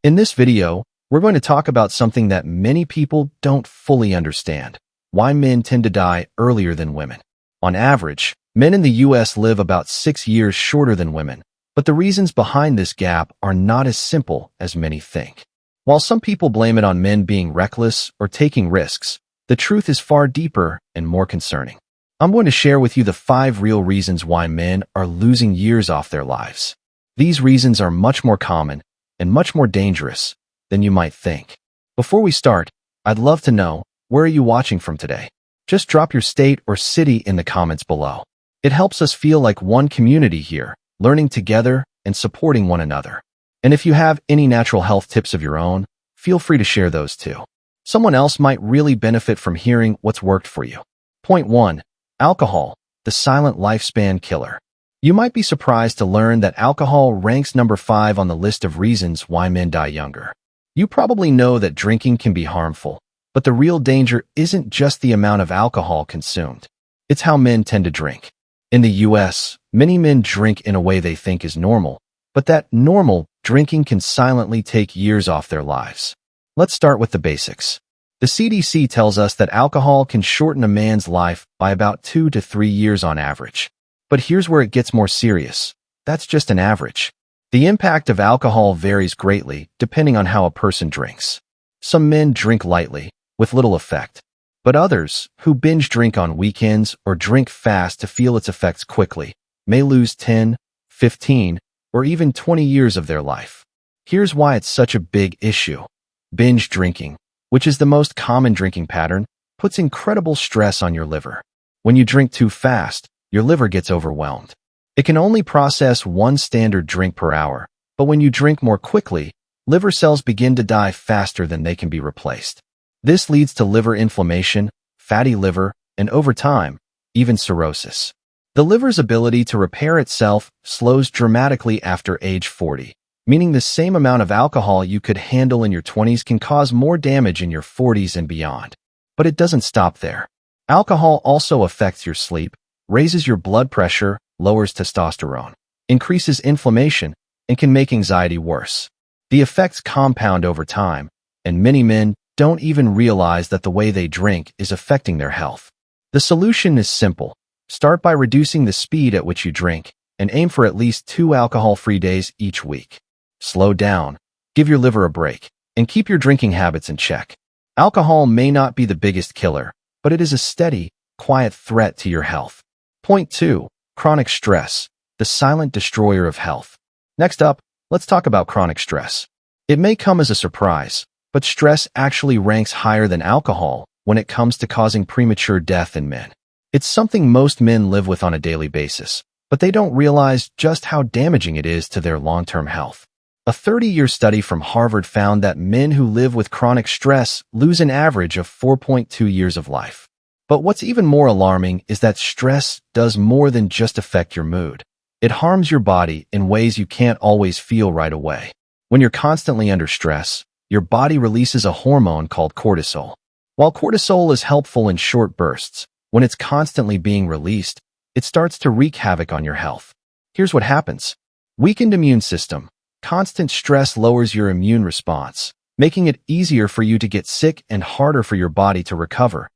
In this video, we're going to talk about something that many people don't fully understand: why men tend to die earlier than women. On average, men in the US live about 6 years shorter than women, but the reasons behind this gap are not as simple as many think. While some people blame it on men being reckless or taking risks, the truth is far deeper and more concerning. I'm going to share with you the 5 real reasons why men are losing years off their lives. These reasons are much more common and much more dangerous than you might think. Before we start, I'd love to know, where are you watching from today? Just drop your state or city in the comments below. It helps us feel like one community here, learning together and supporting one another. And if you have any natural health tips of your own, feel free to share those too. Someone else might really benefit from hearing what's worked for you. Point 1. Alcohol, the silent lifespan killer. You might be surprised to learn that alcohol ranks number 5 on the list of reasons why men die younger. You probably know that drinking can be harmful, but the real danger isn't just the amount of alcohol consumed. It's how men tend to drink. In the US, many men drink in a way they think is normal, but that normal drinking can silently take years off their lives. Let's start with the basics. The CDC tells us that alcohol can shorten a man's life by about 2 to 3 years on average. But here's where it gets more serious. That's just an average. The impact of alcohol varies greatly depending on how a person drinks. Some men drink lightly, with little effect. But others, who binge drink on weekends or drink fast to feel its effects quickly, may lose 10, 15, or even 20 years of their life. Here's why it's such a big issue. Binge drinking, which is the most common drinking pattern, puts incredible stress on your liver. When you drink too fast, your liver gets overwhelmed. It can only process 1 standard drink per hour, but when you drink more quickly, liver cells begin to die faster than they can be replaced. This leads to liver inflammation, fatty liver, and over time, even cirrhosis. The liver's ability to repair itself slows dramatically after age 40, meaning the same amount of alcohol you could handle in your 20s can cause more damage in your 40s and beyond. But it doesn't stop there. Alcohol also affects your sleep, raises your blood pressure, lowers testosterone, increases inflammation, and can make anxiety worse. The effects compound over time, and many men don't even realize that the way they drink is affecting their health. The solution is simple. Start by reducing the speed at which you drink, and aim for at least 2 alcohol-free days each week. Slow down, give your liver a break, and keep your drinking habits in check. Alcohol may not be the biggest killer, but it is a steady, quiet threat to your health. Point 2. Chronic stress, the silent destroyer of health. Next up, let's talk about chronic stress. It may come as a surprise, but stress actually ranks higher than alcohol when it comes to causing premature death in men. It's something most men live with on a daily basis, but they don't realize just how damaging it is to their long-term health. A 30-year study from Harvard found that men who live with chronic stress lose an average of 4.2 years of life. But what's even more alarming is that stress does more than just affect your mood. It harms your body in ways you can't always feel right away. When you're constantly under stress, your body releases a hormone called cortisol. While cortisol is helpful in short bursts, when it's constantly being released, it starts to wreak havoc on your health. Here's what happens. Weakened immune system. Constant stress lowers your immune response, making it easier for you to get sick and harder for your body to recover.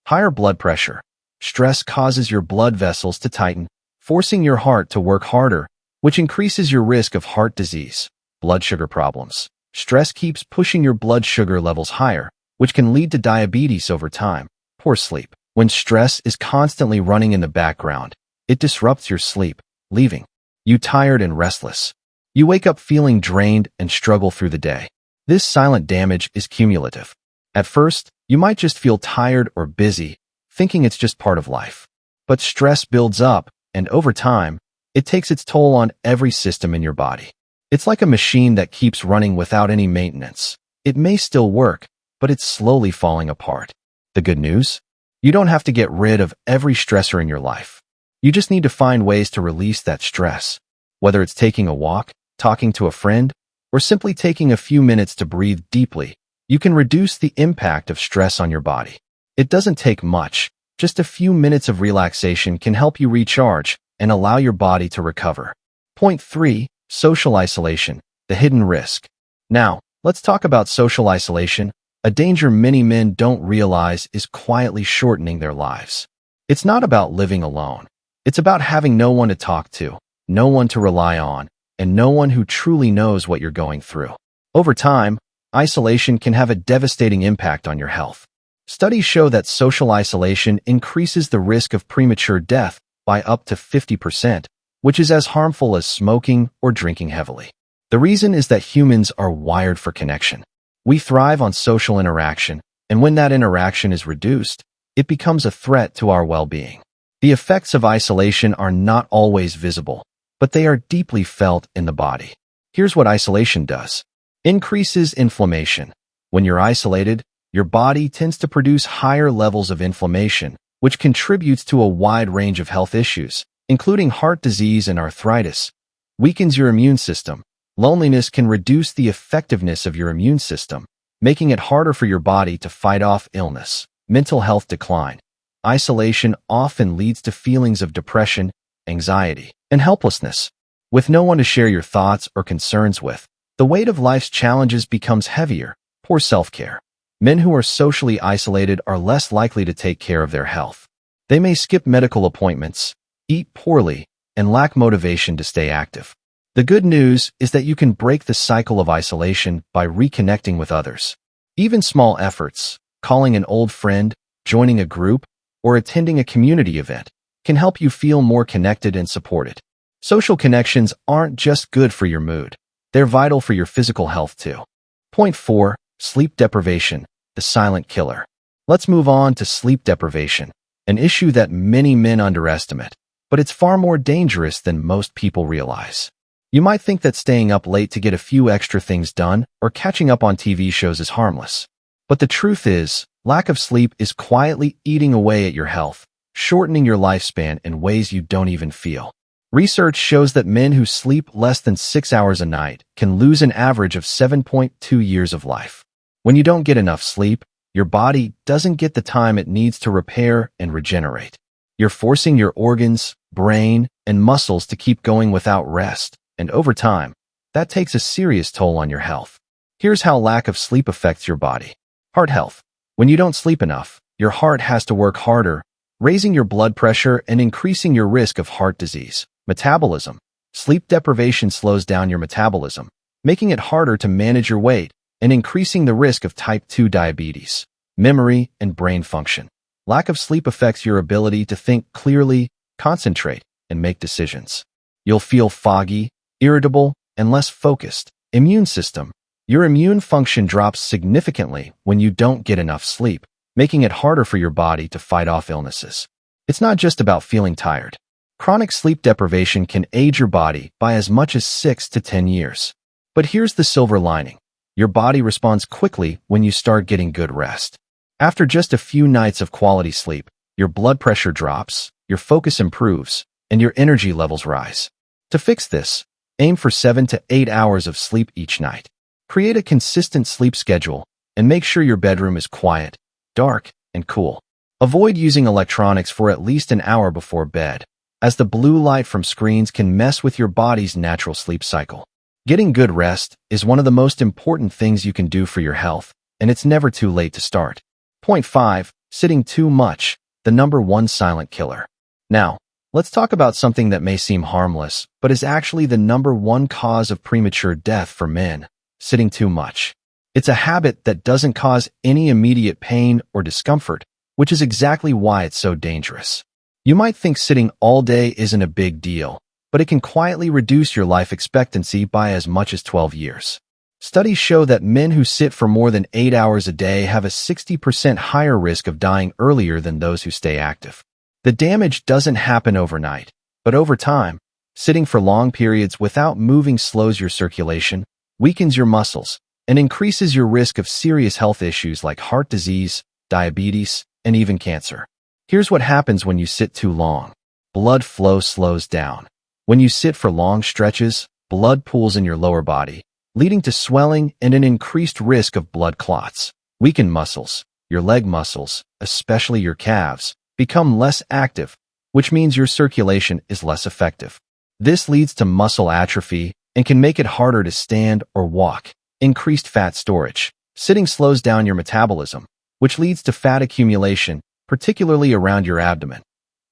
Higher blood pressure. Stress causes your blood vessels to tighten, forcing your heart to work harder, which increases your risk of heart disease. Blood sugar problems. Stress keeps pushing your blood sugar levels higher, which can lead to diabetes over time. Poor sleep. When stress is constantly running in the background, it disrupts your sleep, leaving you tired and restless. You wake up feeling drained and struggle through the day. This silent damage is cumulative. At first, you might just feel tired or busy, thinking it's just part of life. But stress builds up, and over time, it takes its toll on every system in your body. It's like a machine that keeps running without any maintenance. It may still work, but it's slowly falling apart. The good news? You don't have to get rid of every stressor in your life. You just need to find ways to release that stress. Whether it's taking a walk, talking to a friend, or simply taking a few minutes to breathe deeply, you can reduce the impact of stress on your body. It doesn't take much. Just a few minutes of relaxation can help you recharge and allow your body to recover. Point 3. Social isolation, the hidden risk. Now, Let's talk about social isolation, a danger many men don't realize is quietly shortening their lives. It's not about living alone. It's about having no one to talk to, no one to rely on, and no one who truly knows what you're going through. Over time, isolation can have a devastating impact on your health. Studies show that social isolation increases the risk of premature death by up to 50%, which is as harmful as smoking or drinking heavily. The reason is that humans are wired for connection. We thrive on social interaction, and when that interaction is reduced, it becomes a threat to our well-being. The effects of isolation are not always visible, but they are deeply felt in the body. Here's what isolation does. Increases inflammation. When you're isolated, your body tends to produce higher levels of inflammation, which contributes to a wide range of health issues, including heart disease and arthritis. Weakens your immune system. Loneliness can reduce the effectiveness of your immune system, making it harder for your body to fight off illness. Mental health decline. Isolation often leads to feelings of depression, anxiety, and helplessness. With no one to share your thoughts or concerns with, the weight of life's challenges becomes heavier. Poor self-care. Men who are socially isolated are less likely to take care of their health. They may skip medical appointments, eat poorly, and lack motivation to stay active. The good news is that you can break the cycle of isolation by reconnecting with others. Even small efforts, calling an old friend, joining a group, or attending a community event, can help you feel more connected and supported. Social connections aren't just good for your mood. They're vital for your physical health too. Point 4. Sleep deprivation, the silent killer. Let's move on to sleep deprivation, an issue that many men underestimate, but it's far more dangerous than most people realize. You might think that staying up late to get a few extra things done or catching up on TV shows is harmless. But the truth is, lack of sleep is quietly eating away at your health, shortening your lifespan in ways you don't even feel. Research shows that men who sleep less than 6 hours a night can lose an average of 7.2 years of life. When you don't get enough sleep, your body doesn't get the time it needs to repair and regenerate. You're forcing your organs, brain, and muscles to keep going without rest, and over time, that takes a serious toll on your health. Here's how lack of sleep affects your body. Heart health. When you don't sleep enough, your heart has to work harder, raising your blood pressure and increasing your risk of heart disease. Metabolism. Sleep deprivation slows down your metabolism, making it harder to manage your weight and increasing the risk of type 2 diabetes. Memory and brain function. Lack of sleep affects your ability to think clearly, concentrate, and make decisions. You'll feel foggy, irritable, and less focused. Immune system. Your immune function drops significantly when you don't get enough sleep, making it harder for your body to fight off illnesses. It's not just about feeling tired. Chronic sleep deprivation can age your body by as much as 6 to 10 years. But here's the silver lining. Your body responds quickly when you start getting good rest. After just a few nights of quality sleep, your blood pressure drops, your focus improves, and your energy levels rise. To fix this, aim for 7 to 8 hours of sleep each night. Create a consistent sleep schedule and make sure your bedroom is quiet, dark, and cool. Avoid using electronics for at least an hour before bed, as the blue light from screens can mess with your body's natural sleep cycle. Getting good rest is one of the most important things you can do for your health, and it's never too late to start. Point 5. Sitting too much, the number one silent killer. Now, let's talk about something that may seem harmless, but is actually the number one cause of premature death for men: sitting too much. It's a habit that doesn't cause any immediate pain or discomfort, which is exactly why it's so dangerous. You might think sitting all day isn't a big deal, but it can quietly reduce your life expectancy by as much as 12 years. Studies show that men who sit for more than 8 hours a day have a 60% higher risk of dying earlier than those who stay active. The damage doesn't happen overnight, but over time, sitting for long periods without moving slows your circulation, weakens your muscles, and increases your risk of serious health issues like heart disease, diabetes, and even cancer. Here's what happens when you sit too long. Blood flow slows down. When you sit for long stretches, blood pools in your lower body, leading to swelling and an increased risk of blood clots. Weakened muscles, your leg muscles, especially your calves, become less active, which means your circulation is less effective. This leads to muscle atrophy and can make it harder to stand or walk, Increased fat storage. Sitting slows down your metabolism, which leads to fat accumulation, particularly around your abdomen.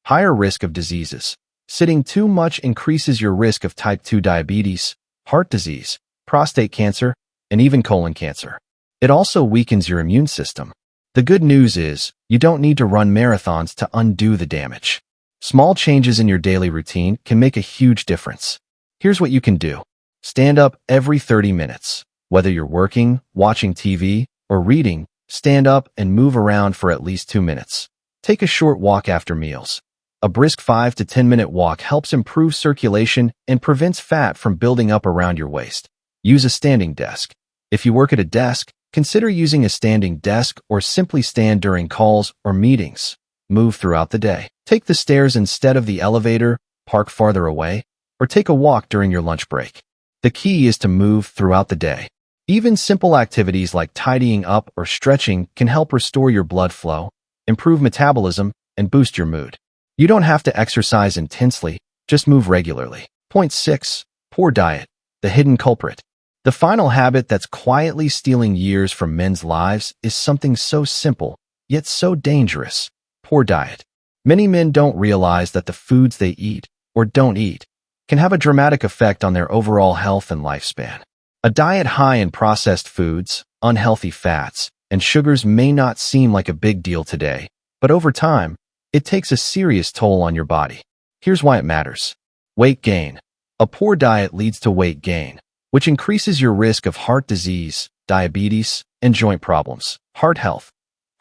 Higher risk of diseases. Sitting too much increases your risk of type 2 diabetes, heart disease, prostate cancer, and even colon cancer. It also weakens your immune system. The good news is, you don't need to run marathons to undo the damage. Small changes in your daily routine can make a huge difference. Here's what you can do. Stand up every 30 minutes. Whether you're working, watching TV, or reading, stand up and move around for at least 2 minutes. Take a short walk after meals. A brisk 5 to 10-minute walk helps improve circulation and prevents fat from building up around your waist. Use a standing desk. If you work at a desk, consider using a standing desk or simply stand during calls or meetings. Move throughout the day. Take the stairs instead of the elevator, park farther away, or take a walk during your lunch break. The key is to move throughout the day. Even simple activities like tidying up or stretching can help restore your blood flow, improve metabolism, and boost your mood. You don't have to exercise intensely, just move regularly. Point 6. Poor diet. The hidden culprit. The final habit that's quietly stealing years from men's lives is something so simple, yet so dangerous. Poor diet. Many men don't realize that the foods they eat, or don't eat, can have a dramatic effect on their overall health and lifespan. A diet high in processed foods, unhealthy fats, and sugars may not seem like a big deal today, but over time, it takes a serious toll on your body. Here's why it matters. Weight gain. A poor diet leads to weight gain, which increases your risk of heart disease, diabetes, and joint problems. Heart health.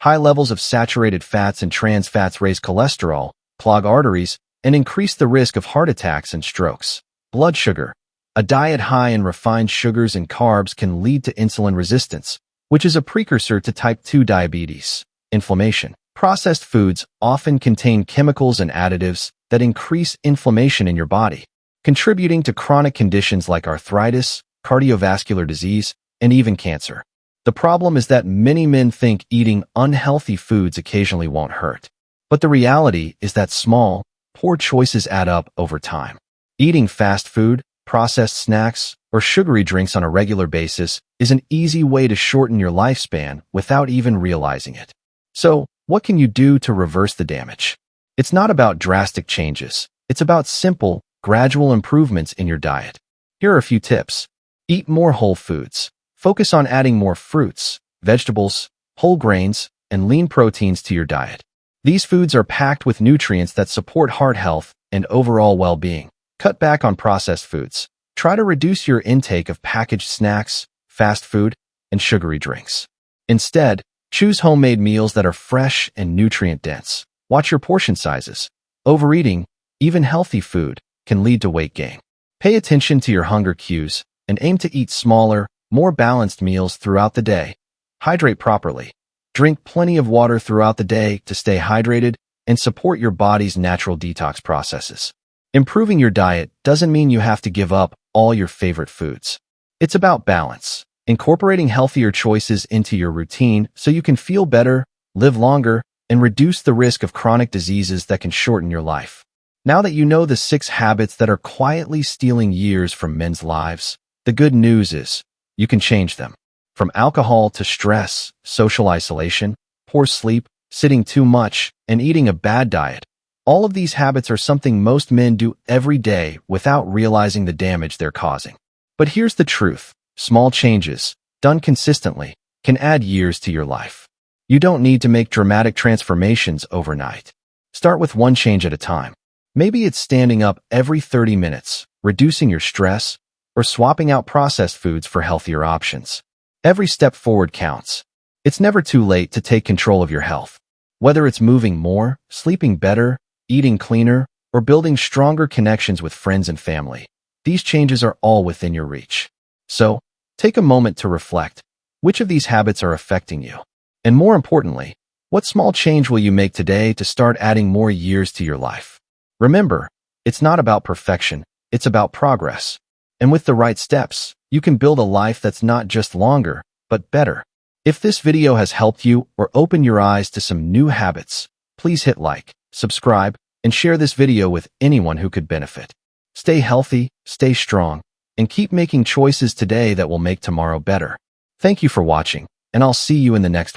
High levels of saturated fats and trans fats raise cholesterol, clog arteries, and increase the risk of heart attacks and strokes. Blood sugar. A diet high in refined sugars and carbs can lead to insulin resistance, which is a precursor to type 2 diabetes. Inflammation. Processed foods often contain chemicals and additives that increase inflammation in your body, contributing to chronic conditions like arthritis, cardiovascular disease, and even cancer. The problem is that many men think eating unhealthy foods occasionally won't hurt. But the reality is that small, poor choices add up over time. Eating fast food, processed snacks, or sugary drinks on a regular basis is an easy way to shorten your lifespan without even realizing it. So, what can you do to reverse the damage? It's not about drastic changes. It's about simple, gradual improvements in your diet. Here are a few tips. Eat more whole foods. Focus on adding more fruits, vegetables, whole grains, and lean proteins to your diet. These foods are packed with nutrients that support heart health and overall well-being. Cut back on processed foods. Try to reduce your intake of packaged snacks, fast food, and sugary drinks. Instead, choose homemade meals that are fresh and nutrient-dense. Watch your portion sizes. Overeating, even healthy food, can lead to weight gain. Pay attention to your hunger cues and aim to eat smaller, more balanced meals throughout the day. Hydrate properly. Drink plenty of water throughout the day to stay hydrated and support your body's natural detox processes. Improving your diet doesn't mean you have to give up all your favorite foods. It's about balance. Incorporating healthier choices into your routine so you can feel better, live longer, and reduce the risk of chronic diseases that can shorten your life. Now that you know the 6 habits that are quietly stealing years from men's lives, the good news is you can change them. From alcohol to stress, social isolation, poor sleep, sitting too much, and eating a bad diet, all of these habits are something most men do every day without realizing the damage they're causing. But here's the truth. Small changes, done consistently, can add years to your life. You don't need to make dramatic transformations overnight. Start with one change at a time. Maybe it's standing up every 30 minutes, reducing your stress, or swapping out processed foods for healthier options. Every step forward counts. It's never too late to take control of your health. Whether it's moving more, sleeping better, eating cleaner, or building stronger connections with friends and family, these changes are all within your reach. So, take a moment to reflect. Which of these habits are affecting you? And more importantly, what small change will you make today to start adding more years to your life? Remember, it's not about perfection, it's about progress. And with the right steps, you can build a life that's not just longer, but better. If this video has helped you or opened your eyes to some new habits, please hit like, subscribe, and share this video with anyone who could benefit. Stay healthy, stay strong, and keep making choices today that will make tomorrow better. Thank you for watching, and I'll see you in the next one.